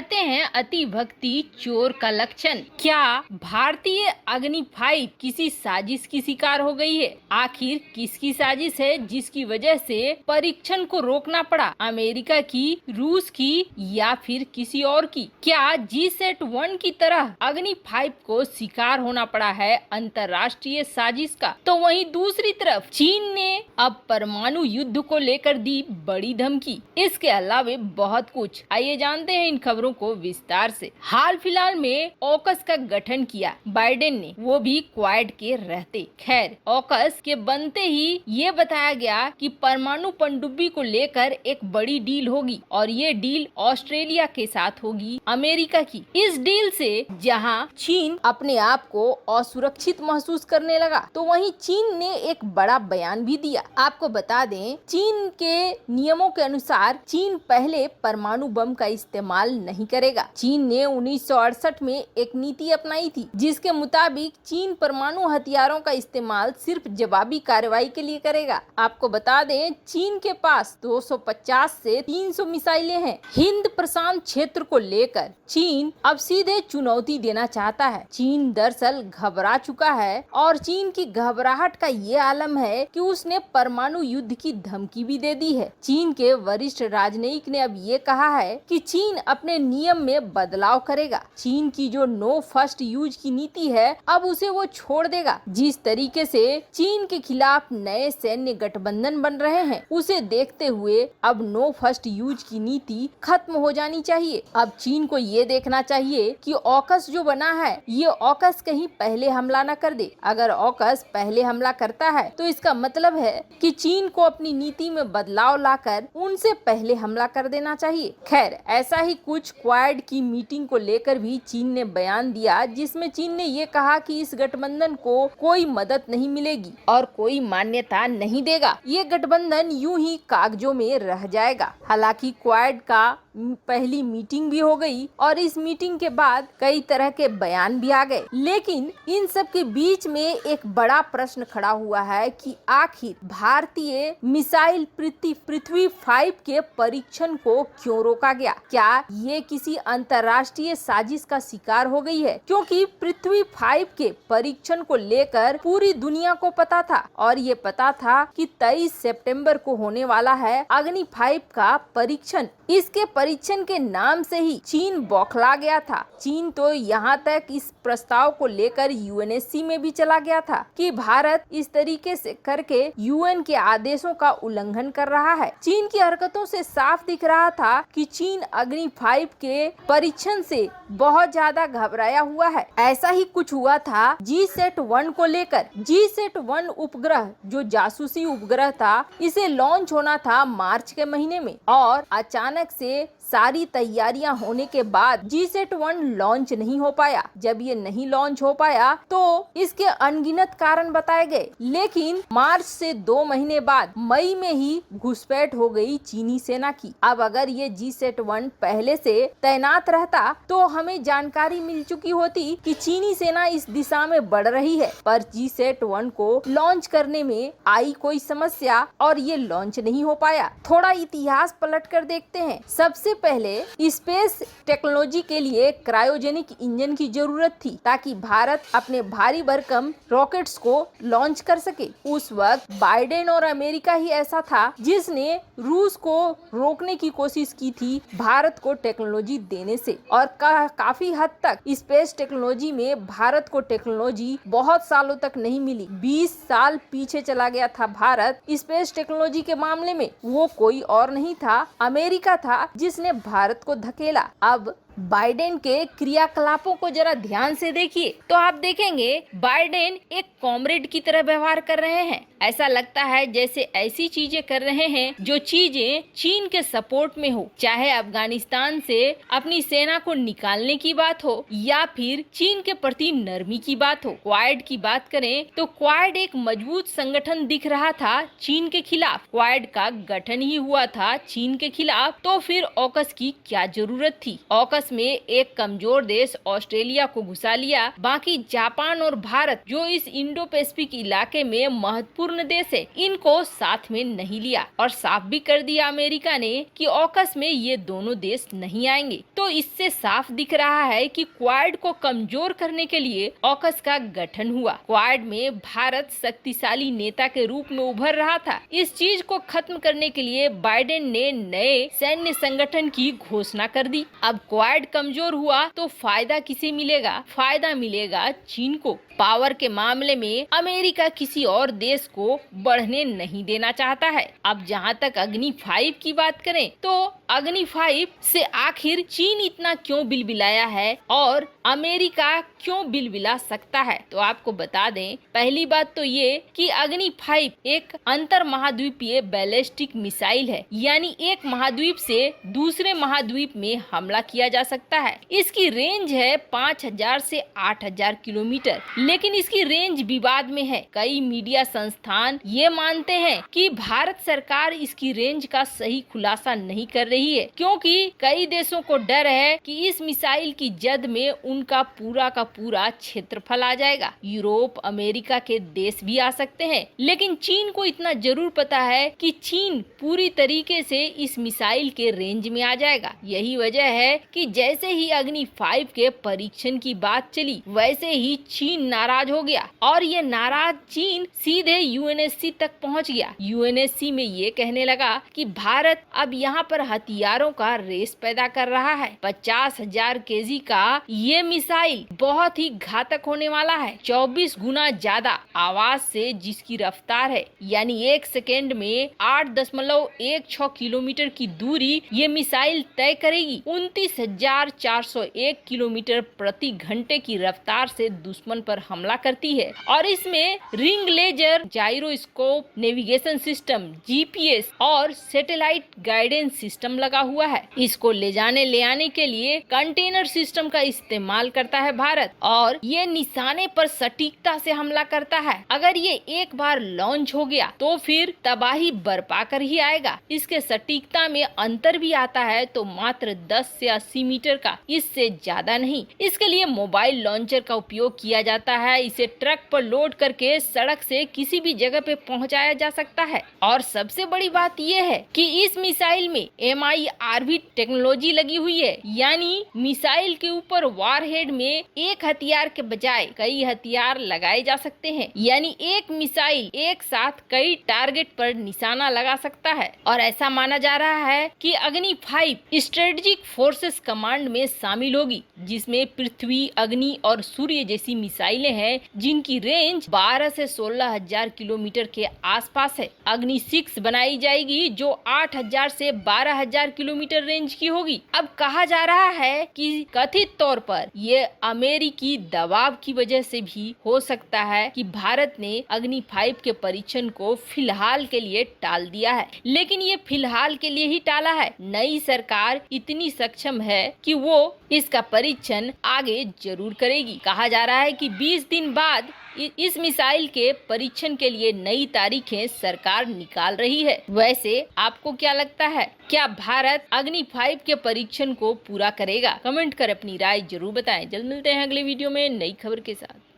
कहते हैं अति भक्ति चोर का लक्षण। क्या भारतीय अग्नि 5 किसी साजिश की शिकार हो गई है? आखिर किसकी साजिश है जिसकी वजह से परीक्षण को रोकना पड़ा? अमेरिका की, रूस की या फिर किसी और की? क्या G-SAT-1 की तरह अग्नि 5 को शिकार होना पड़ा है अंतर्राष्ट्रीय साजिश का? तो वहीं दूसरी तरफ चीन ने अब परमाणु युद्ध को लेकर दी बड़ी धमकी। इसके अलावा बहुत कुछ, आइए जानते हैं इन खबरों को विस्तार से। हाल फिलहाल में ऑकस का गठन किया बाइडेन ने, वो भी क्वाड के रहते। खैर, ऑकस के बनते ही ये बताया गया कि परमाणु पनडुब्बी को लेकर एक बड़ी डील होगी और ये डील ऑस्ट्रेलिया के साथ होगी, अमेरिका की। इस डील से जहां चीन अपने आप को असुरक्षित महसूस करने लगा, तो वहीं चीन ने एक बड़ा बयान भी दिया। आपको बता दें, चीन के नियमों के अनुसार चीन पहले परमाणु बम का इस्तेमाल नहीं करेगा। चीन ने 1968 में एक नीति अपनाई थी जिसके मुताबिक चीन परमाणु हथियारों का इस्तेमाल सिर्फ जवाबी कार्रवाई के लिए करेगा। आपको बता दें, चीन के पास 250 से 300 मिसाइलें हैं। हिंद प्रशांत क्षेत्र को लेकर चीन अब सीधे चुनौती देना चाहता है। चीन दरअसल घबरा चुका है और चीन की घबराहट का ये आलम है कि उसने परमाणु युद्ध की धमकी भी दे दी है। चीन के वरिष्ठ राजनयिक ने अब ये कहा है कि चीन अपने नियम में बदलाव करेगा। चीन की जो नो फर्स्ट यूज की नीति है, अब उसे वो छोड़ देगा। जिस तरीके से चीन के खिलाफ नए सैन्य गठबंधन बन रहे हैं, उसे देखते हुए अब नो फर्स्ट यूज की नीति खत्म हो जानी चाहिए। अब चीन को ये देखना चाहिए कि ऑकस जो बना है, ये ऑकस कहीं पहले हमला न कर दे। अगर ऑकस पहले हमला करता है तो इसका मतलब है कि चीन को अपनी नीति में बदलाव लाकर उनसे पहले हमला कर देना चाहिए। खैर, ऐसा ही कुछ क्वाड की मीटिंग को लेकर भी चीन ने बयान दिया, जिसमें चीन ने ये कहा कि इस गठबंधन को कोई मदद नहीं मिलेगी और कोई मान्यता नहीं देगा। ये गठबंधन यूं ही कागजों में रह जाएगा। हालांकि क्वाड का पहली मीटिंग भी हो गई और इस मीटिंग के बाद कई तरह के बयान भी आ गए, लेकिन इन सब के बीच में एक बड़ा प्रश्न खड़ा हुआ है कि आखिर भारतीय मिसाइल पृथ्वी 5 के परीक्षण को क्यों रोका गया? क्या ये किसी अंतर्राष्ट्रीय साजिश का शिकार हो गई है? क्योंकि पृथ्वी 5 के परीक्षण को लेकर पूरी दुनिया को पता था और ये पता था कि 23 सितंबर को होने वाला है अग्नि 5 का परीक्षण। इसके परीक्षण के नाम से ही चीन बौखला गया था। चीन तो यहाँ तक इस प्रस्ताव को लेकर यूएनएससी में भी चला गया था कि भारत इस तरीके से करके यूएन के आदेशों का उल्लंघन कर रहा है। चीन की हरकतों से साफ दिख रहा था कि चीन अग्नि 5 के परीक्षण से बहुत ज्यादा घबराया हुआ है। ऐसा ही कुछ हुआ था G-SAT-1 को लेकर। G-SAT-1 उपग्रह जो जासूसी उपग्रह था, इसे लॉन्च होना था मार्च के महीने में और अचानक से सारी तैयारियां होने के बाद G-SAT-1 लॉन्च नहीं हो पाया। जब ये नहीं लॉन्च हो पाया तो इसके अनगिनत कारण बताए गए, लेकिन मार्च से 2 महीने बाद मई में ही घुसपैठ हो गई चीनी सेना की। अब अगर ये G-SAT-1 पहले से तैनात रहता तो हमें जानकारी मिल चुकी होती कि चीनी सेना इस दिशा में बढ़ रही है, पर G-SAT-1 को लॉन्च करने में आई कोई समस्या और ये लॉन्च नहीं हो पाया। थोड़ा इतिहास पलट कर देखते हैं। सबसे पहले स्पेस टेक्नोलॉजी के लिए क्रायोजेनिक इंजन की जरूरत थी ताकि भारत अपने भारी भरकम रॉकेट्स को लॉन्च कर सके। उस वक्त बाइडेन और अमेरिका ही ऐसा था जिसने रूस को रोकने की कोशिश की थी भारत को टेक्नोलॉजी देने से और काफी हद तक स्पेस टेक्नोलॉजी में भारत को टेक्नोलॉजी बहुत सालों तक नहीं मिली। 20 साल पीछे चला गया था भारत स्पेस टेक्नोलॉजी के मामले में। वो कोई और नहीं था, अमेरिका था जिसने भारत को धकेला। अब बाइडेन के क्रियाकलापों को जरा ध्यान से देखिए तो आप देखेंगे बाइडेन एक कॉमरेड की तरह व्यवहार कर रहे हैं। ऐसा लगता है जैसे ऐसी चीजें कर रहे हैं जो चीजें चीन के सपोर्ट में हो, चाहे अफगानिस्तान से अपनी सेना को निकालने की बात हो या फिर चीन के प्रति नरमी की बात हो। क्वाड की बात करें तो क्वाड एक मजबूत संगठन दिख रहा था चीन के खिलाफ। क्वाड का गठन ही हुआ था चीन के खिलाफ, तो फिर ऑकस की क्या जरूरत थी? ऑकस आपस में एक कमजोर देश ऑस्ट्रेलिया को घुसा लिया, बाकी जापान और भारत जो इस इंडो पैसिफिक इलाके में महत्वपूर्ण देश है, इनको साथ में नहीं लिया और साफ भी कर दिया अमेरिका ने कि ऑकस में ये दोनों देश नहीं आएंगे। तो इससे साफ दिख रहा है कि क्वाड को कमजोर करने के लिए ऑकस का गठन हुआ। क्वाड में भारत शक्तिशाली नेता के रूप में उभर रहा था। इस चीज को खत्म करने के लिए बाइडेन ने नए सैन्य संगठन की घोषणा कर दी। अब क्वाड कमजोर हुआ तो फायदा किसे मिलेगा? फायदा मिलेगा चीन को। पावर के मामले में अमेरिका किसी और देश को बढ़ने नहीं देना चाहता है। अब जहां तक अग्नि 5 की बात करें तो अग्नि 5 से आखिर चीन इतना क्यों बिलबिलाया है और अमेरिका क्यों बिलबिला सकता है? तो आपको बता दें, पहली बात तो ये कि अग्नि 5 एक अंतर महाद्वीपीय बैलिस्टिक मिसाइल है, यानी एक महाद्वीप से दूसरे महाद्वीप में हमला किया जा सकता है। इसकी रेंज है 5000 से 8000 किलोमीटर, लेकिन इसकी रेंज विवाद में है। कई मीडिया संस्थान ये मानते हैं कि भारत सरकार इसकी रेंज का सही खुलासा नहीं कर रही है, क्योंकि कई देशों को डर है कि इस मिसाइल की जद में उनका पूरा का पूरा क्षेत्रफल आ जाएगा। यूरोप, अमेरिका के देश भी आ सकते हैं, लेकिन चीन को इतना जरूर पता है कि चीन पूरी तरीके से इस मिसाइल के रेंज में आ जाएगा। यही वजह है कि जैसे ही अग्नि 5 के परीक्षण की बात चली, वैसे ही चीन नाराज हो गया और ये नाराज चीन सीधे यूएनएससी तक पहुंच गया। यूएनएससी में ये कहने लगा कि भारत अब यहाँ पर हथियारों का रेस पैदा कर रहा है। 50,000 केजी का ये मिसाइल बहुत ही घातक होने वाला है, 24 गुना ज्यादा आवाज से जिसकी रफ्तार है, यानी 1 सेकेंड में 8.16 किलोमीटर की दूरी ये मिसाइल तय करेगी। 29,401 किलोमीटर प्रति घंटे की रफ्तार से दुश्मन पर हमला करती है और इसमें ring laser, gyroscope, navigation system, GPS और सैटेलाइट गाइडेंस सिस्टम लगा हुआ है। इसको ले जाने ले आने के लिए कंटेनर सिस्टम का इस्तेमाल करता है भारत और ये निशाने पर सटीकता से हमला करता है। अगर ये एक बार लॉन्च हो गया तो फिर तबाही बरपा कर ही आएगा। इसके सटीकता में अंतर भी आता है तो मात्र 10 से 80 मीटर का, इससे ज्यादा नहीं। इसके लिए मोबाइल लॉन्चर का उपयोग किया जाता है। इसे ट्रक पर लोड करके सड़क से किसी भी जगह पे पहुंचाया जा सकता है। और सबसे बड़ी बात यह है कि इस मिसाइल में MIRV टेक्नोलॉजी लगी हुई है, यानी मिसाइल के ऊपर वारहेड में एक हथियार के बजाय कई हथियार लगाए जा सकते हैं, यानी एक मिसाइल एक साथ कई टारगेट पर निशाना लगा सकता है। और ऐसा माना जा रहा है कि अग्नि 5 स्ट्रेटेजिक फोर्सेस कमांड में शामिल होगी, जिसमें पृथ्वी, अग्नि और सूर्य जैसी मिसाइलें हैं जिनकी रेंज 12 से 16,000 किलोमीटर के आसपास है। अग्नि 6 बनाई जाएगी जो 8,000 से 12,000 किलोमीटर रेंज की होगी। अब कहा जा रहा है कि कथित तौर पर ये अमेरिकी दबाव की वजह से भी हो सकता है कि भारत ने अग्नि 5 के परीक्षण को फिलहाल के लिए टाल दिया है। लेकिन ये फिलहाल के लिए ही टाला है। नई सरकार इतनी सक्षम है कि वो इसका परीक्षण आगे जरूर करेगी। कहा जा रहा है कि 20 दिन बाद इस मिसाइल के परीक्षण के लिए नई तारीखें सरकार निकाल रही है। वैसे आपको क्या लगता है, क्या भारत अग्नि 5 के परीक्षण को पूरा करेगा? कमेंट कर अपनी राय जरूर बताएं। जल्द मिलते हैं अगले वीडियो में नई खबर के साथ।